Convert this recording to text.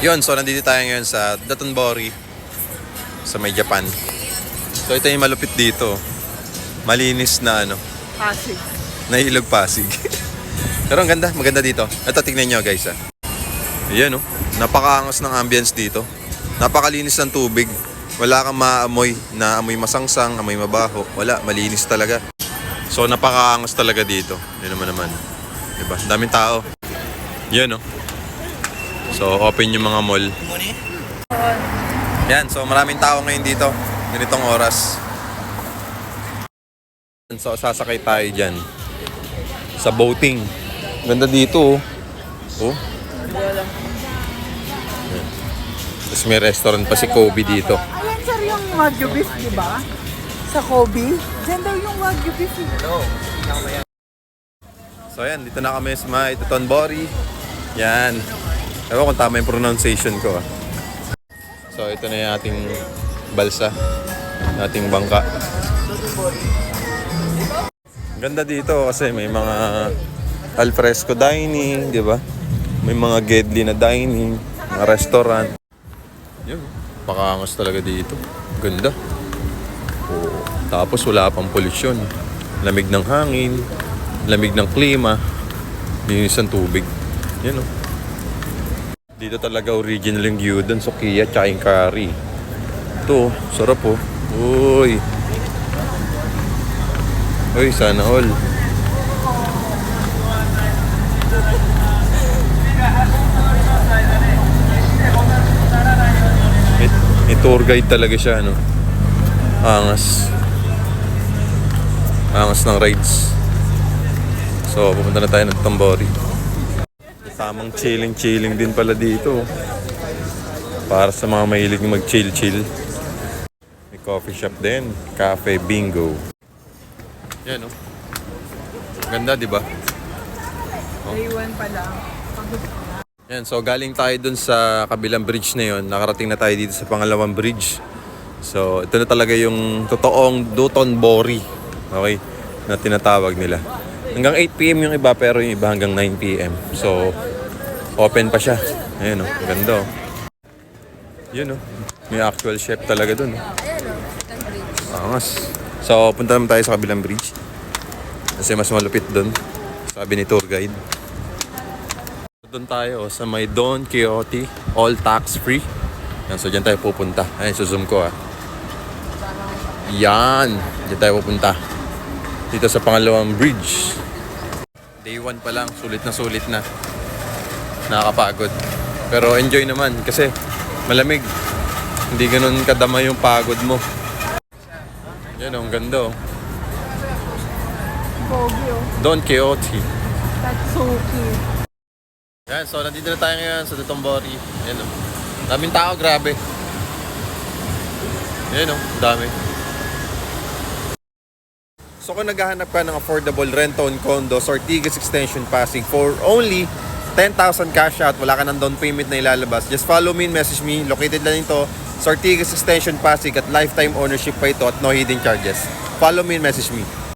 Yun, so nandito tayo ngayon sa Dotonbori sa may Japan. So ito yung malupit dito. Malinis na Pasig. na ilog Pasig. Pero ang ganda, maganda dito. Ito, tignan nyo guys Ayan napakaangas ng ambience dito. Napakalinis ng tubig. Wala kang maamoy na amoy masangsang, amoy mabaho. Wala, malinis talaga. So napakaangas talaga dito. Yun naman. Diba? Daming tao. Yan So open yung mga mall. Yan, so maraming tao ngayon dito. Ganitong oras. So sasakay tayo dyan sa boating. Ganda dito oh. Tapos may restaurant pa si Kobe dito. Ayan sir yung Wagyu beef, di ba? Sa Kobe. Diyan daw yung Wagyu beef. So ayan, dito na kami sa may Dotonbori. Yan. Ewan kung tama yung pronunciation ko So ito na yung ating balsa. Ating bangka. Ganda dito kasi may mga alfresco dining, di ba? May mga gedli na dining, mga restaurant. Yun, pakaangas talaga dito. Ganda. Tapos wala pang polusyon. Lamig ng hangin, lamig ng klima, linis ng tubig. Yan Dito talaga original yung gyudon, sukiya, tsaka yung curry. Ito, sarap Uy, sana all. May tour guide talaga siya, Angas. Angas ng rides. So, pupunta na tayo ng Dotonbori. Tamang chilling din pala dito. Para sa mga mahilig mag-chill. May coffee shop din. Cafe Bingo. Yan Ganda, di ba? Day 1 pa lang. Yan, so galing tayo dun sa kabilang bridge na yon. Nakarating na tayo dito sa pangalawang bridge. So, ito na talaga yung totoong Dotonbori. Okay? Na tinatawag nila. Hanggang 8 PM yung iba, pero yung iba hanggang 9 PM. So, open pa siya. Ayan ganda Yun may actual chef talaga dun Angas. So, punta naman tayo sa kabilang bridge. Kasi mas malupit dun. Sabi ni tour guide. Doon tayo sa may Don Quixote, all tax free. Yan, so dyan tayo pupunta. Ayan, zoom ko Yan, dyan tayo pupunta. Dito sa pangalawang bridge. Day 1 pa lang, sulit na. Nakakapagod. Pero enjoy naman kasi malamig. Hindi ganun kadama yung pagod mo. Yan ang ganda Kobe Don Quixote. Tatsuki. Yan, so nandito na tayo ngayon sa Dotonbori. Yan daming tao, grabe. Yan dami. So kung naghahanap ka ng affordable rent-own condo sa Ortigas Extension Pasig for only 10,000 cash out, wala ka ng down payment na ilalabas, just follow me and message me. Located lang ito sa Ortigas Extension Pasig at lifetime ownership pa ito at no hidden charges. Follow me and message me.